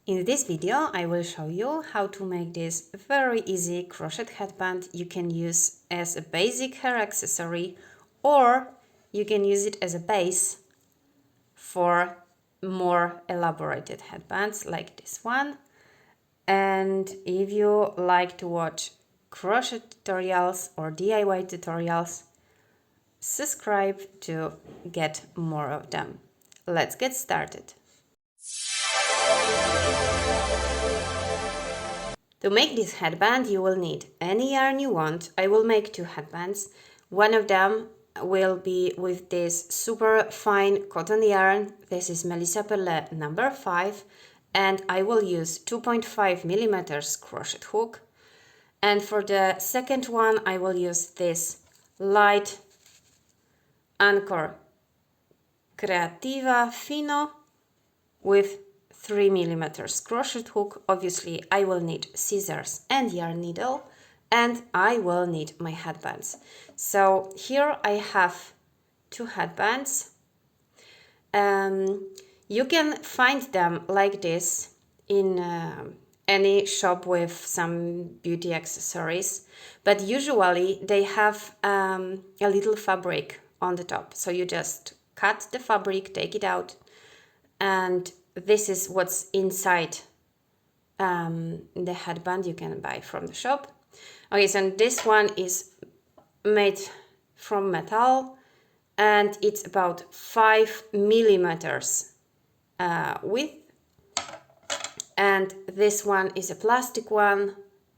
In this video, I will show you how to make this very easy crochet headband you can use as a basic hair accessory, or you can use it as a base for more elaborated headbands like this one. And if you like to watch crochet tutorials or DIY tutorials, subscribe to get more of them. Let's get started. To make this headband, you will need any yarn you want. I will make two headbands. One of them will be with this super fine cotton yarn. This is Melissa Perlet number 5, and I will use 2.5 millimeters crochet hook. And for the second one, I will use this light Anchor Creativa Fino with 3 millimeters crochet hook. Obviously, I will need scissors and yarn needle, and I will need my headbands. So here I have two headbands. You can find them like this in any shop with some beauty accessories, but usually they have a little fabric on the top. So you just cut the fabric, take it out, and this is what's inside the headband you can buy from the shop. Okay, so this one is made from metal, and it's about 5 millimeters width. And this one is a plastic one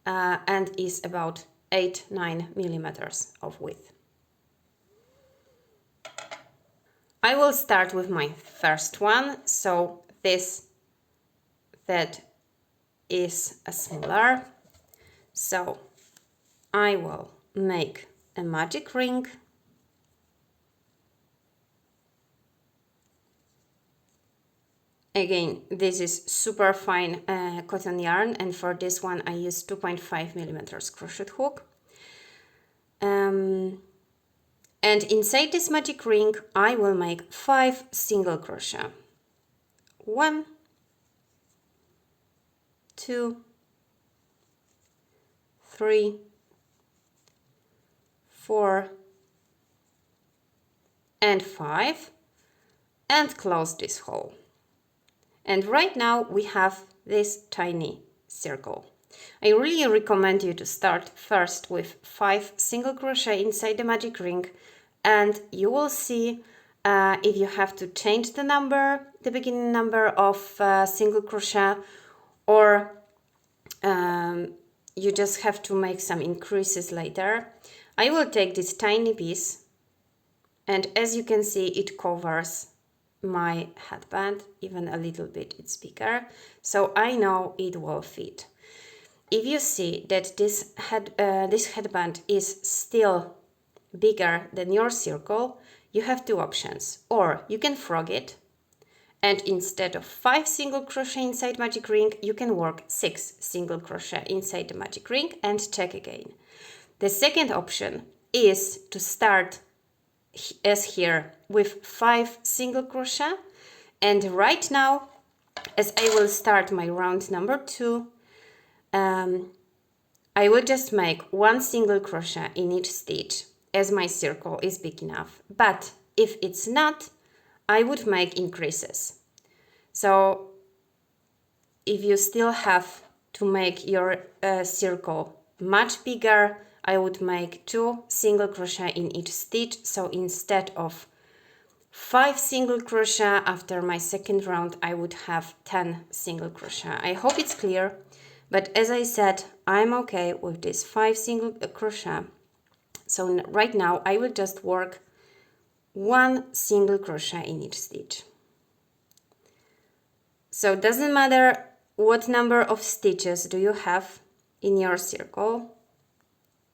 and is about 8-9 millimeters of width. I will start with my first one. So this that is a smaller. So I will make a magic ring. Again, this is super fine cotton yarn, and for this one I use 2.5 millimeters crochet hook. And inside this magic ring, I will make 5 single crochet. 1, 2, 3, 4, and 5, and close this hole. And right now we have this tiny circle. I really recommend you to start first with 5 single crochet inside the magic ring, and you will see if you have to change the number, the beginning number of single crochet, or you just have to make some increases later. I will take this tiny piece, and as you can see, it covers my headband even a little bit. It's bigger, so I know it will fit. If you see that this headband is still bigger than your circle, you have two options. Or you can frog it, and instead of 5 single crochet inside magic ring, you can work 6 single crochet inside the magic ring and check again. The second option is to start as here with 5 single crochet, and right now, as I will start my round number 2, I will just make 1 single crochet in each stitch as my circle is big enough. But if it's not, I would make increases. So if you still have to make your circle much bigger, I would make 2 single crochet in each stitch. So instead of 5 single crochet after my second round, I would have 10 single crochet. I hope it's clear, but as I said, I'm okay with this 5 single crochet. So right now I will just work 1 single crochet in each stitch. So it doesn't matter what number of stitches do you have in your circle.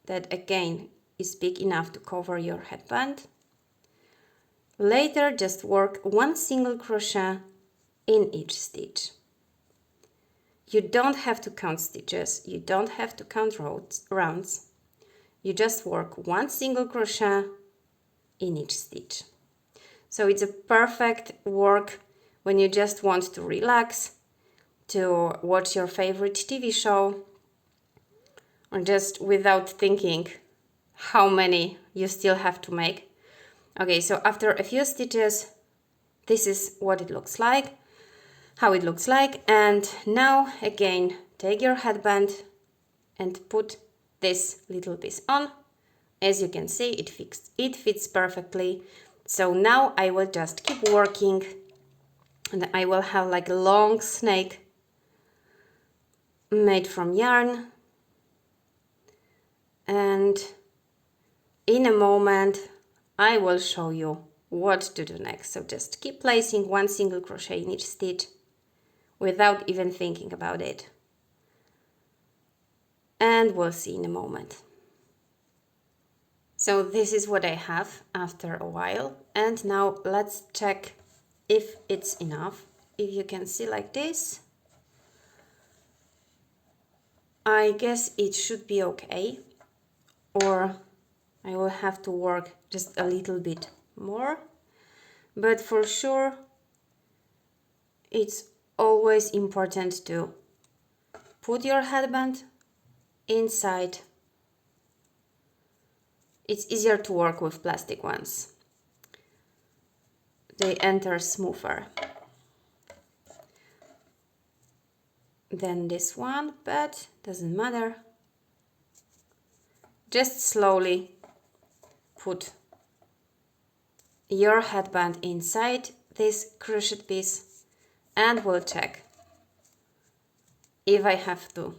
That again is big enough to cover your headband. Later, just work 1 single crochet in each stitch. You don't have to count stitches, you don't have to count rounds. You just work 1 single crochet in each stitch. So it's a perfect work when you just want to relax, to watch your favorite TV show, or just without thinking how many you still have to make. Okay, so after a few stitches, this is what it looks like, how it looks like. And now again, take your headband and put this little piece on. As you can see, it fits perfectly. So now I will just keep working, and I will have like a long snake made from yarn. And in a moment, I will show you what to do next. So just keep placing one single crochet in each stitch without even thinking about it. And we'll see in a moment. So this is what I have after a while. And now let's check if it's enough. If you can see like this, I guess it should be okay. Or I will have to work just a little bit more. But for sure, it's always important to put your headband inside. It's easier to work with plastic ones. They enter smoother than this one, but doesn't matter. Just slowly put your headband inside this crochet piece, and we'll check if I have to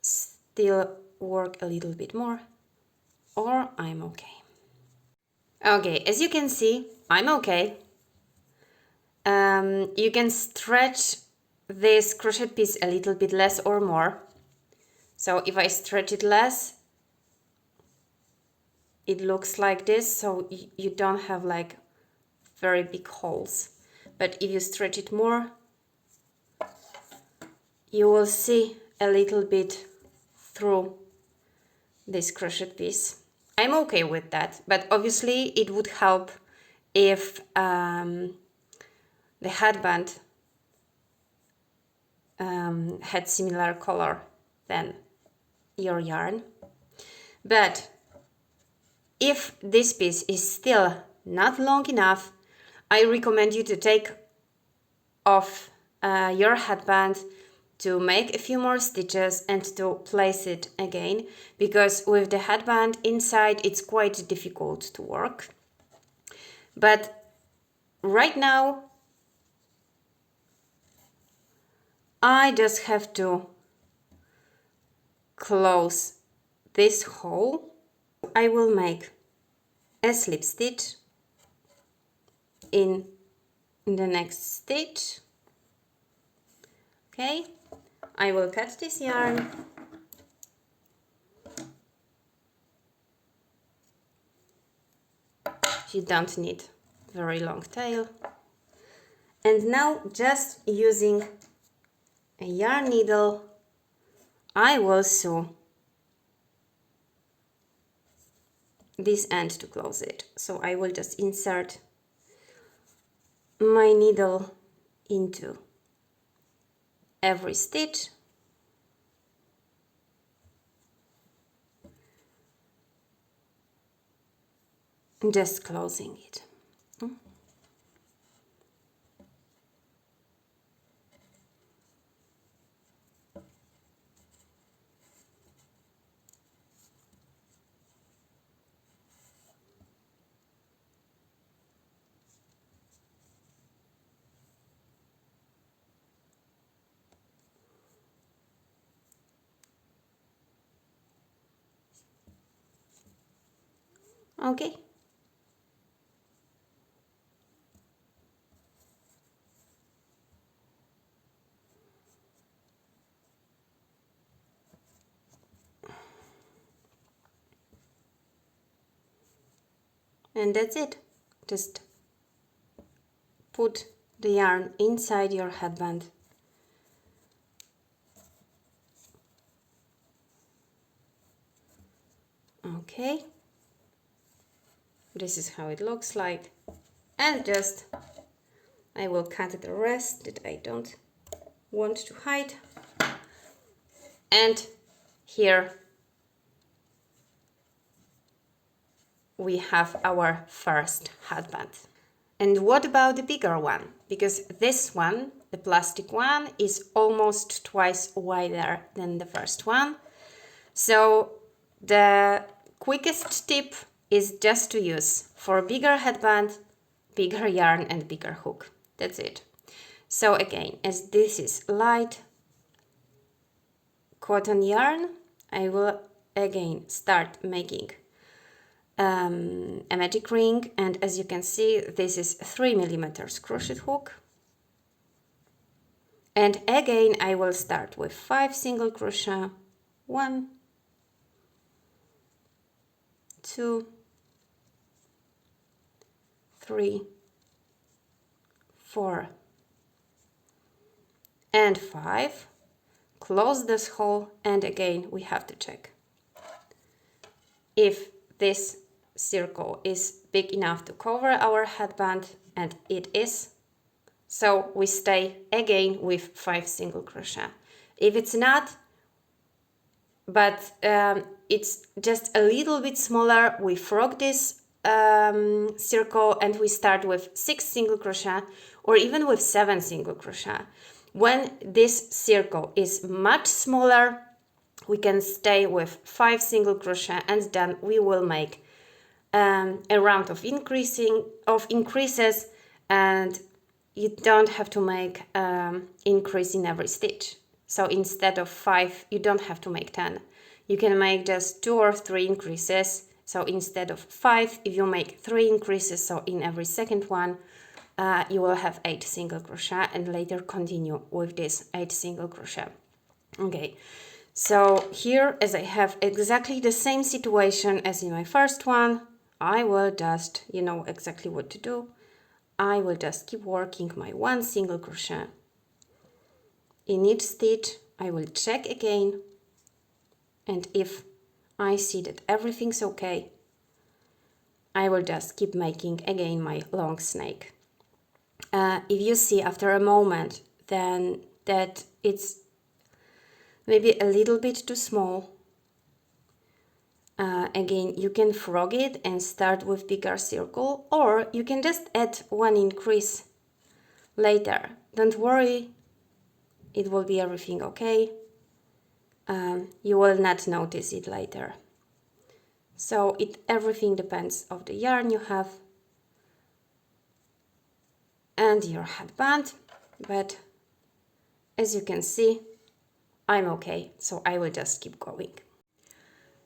still work a little bit more or I'm okay. Okay, as you can see, I'm okay. You can stretch this crochet piece a little bit less or more. So if I stretch it less, it looks like this, so you don't have like very big holes. But if you stretch it more, you will see a little bit through this crochet piece. I'm okay with that, but obviously it would help if the headband had similar color than your yarn. But if this piece is still not long enough, I recommend you to take off your headband, to make a few more stitches and to place it again, because with the headband inside it's quite difficult to work. But right now I just have to close this hole. I will make a slip stitch in the next stitch. Okay, I will cut this yarn. You don't need very long tail. And now, just using a yarn needle, I will sew this end to close it. So I will just insert my needle into every stitch. Just closing it. Okay. And that's it. Just put the yarn inside your headband. Okay. This is how it looks like. And just, I will cut the rest that I don't want to hide. And here we have our first headband. And what about the bigger one? Because this one, the plastic one, is almost twice wider than the first one. So the quickest tip is just to use for bigger headband, bigger yarn and bigger hook. That's it. So again, as this is light cotton yarn, I will again start making a magic ring, and as you can see, this is 3 mm crochet hook. And again, I will start with 5 single crochet, 1, 2, 3, 4, and 5. Close this hole, and again we have to check if this circle is big enough to cover our headband, and it is. So we stay again with 5 single crochet. If it's not, but it's just a little bit smaller, we frog this circle and we start with 6 single crochet or even with 7 single crochet. When this circle is much smaller, we can stay with 5 single crochet, and then we will make a round of increases, and you don't have to make increase in every stitch. So instead of 5, you don't have to make 10. You can make just 2 or 3 increases. So instead of 5, if you make 3 increases, so in every second one, you will have 8 single crochet, and later continue with this 8 single crochet. Okay, so here, as I have exactly the same situation as in my first one, I will just, you know exactly what to do. I will just keep working my 1 single crochet. In each stitch, I will check again, and if I see that everything's okay, I will just keep making again my long snake. If you see after a moment then that it's maybe a little bit too small, again you can frog it and start with bigger circle, or you can just add 1 increase later. Don't worry, it will be everything okay. You will not notice it later. So everything depends on the yarn you have and your headband, but as you can see, I'm okay, so I will just keep going.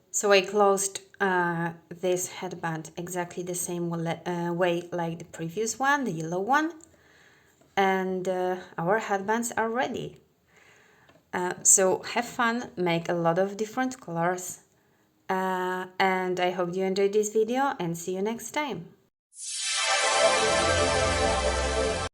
So I closed this headband exactly the same way like the previous one, the yellow one, and our headbands are ready. So have fun, make a lot of different colors, and I hope you enjoyed this video, and see you next time.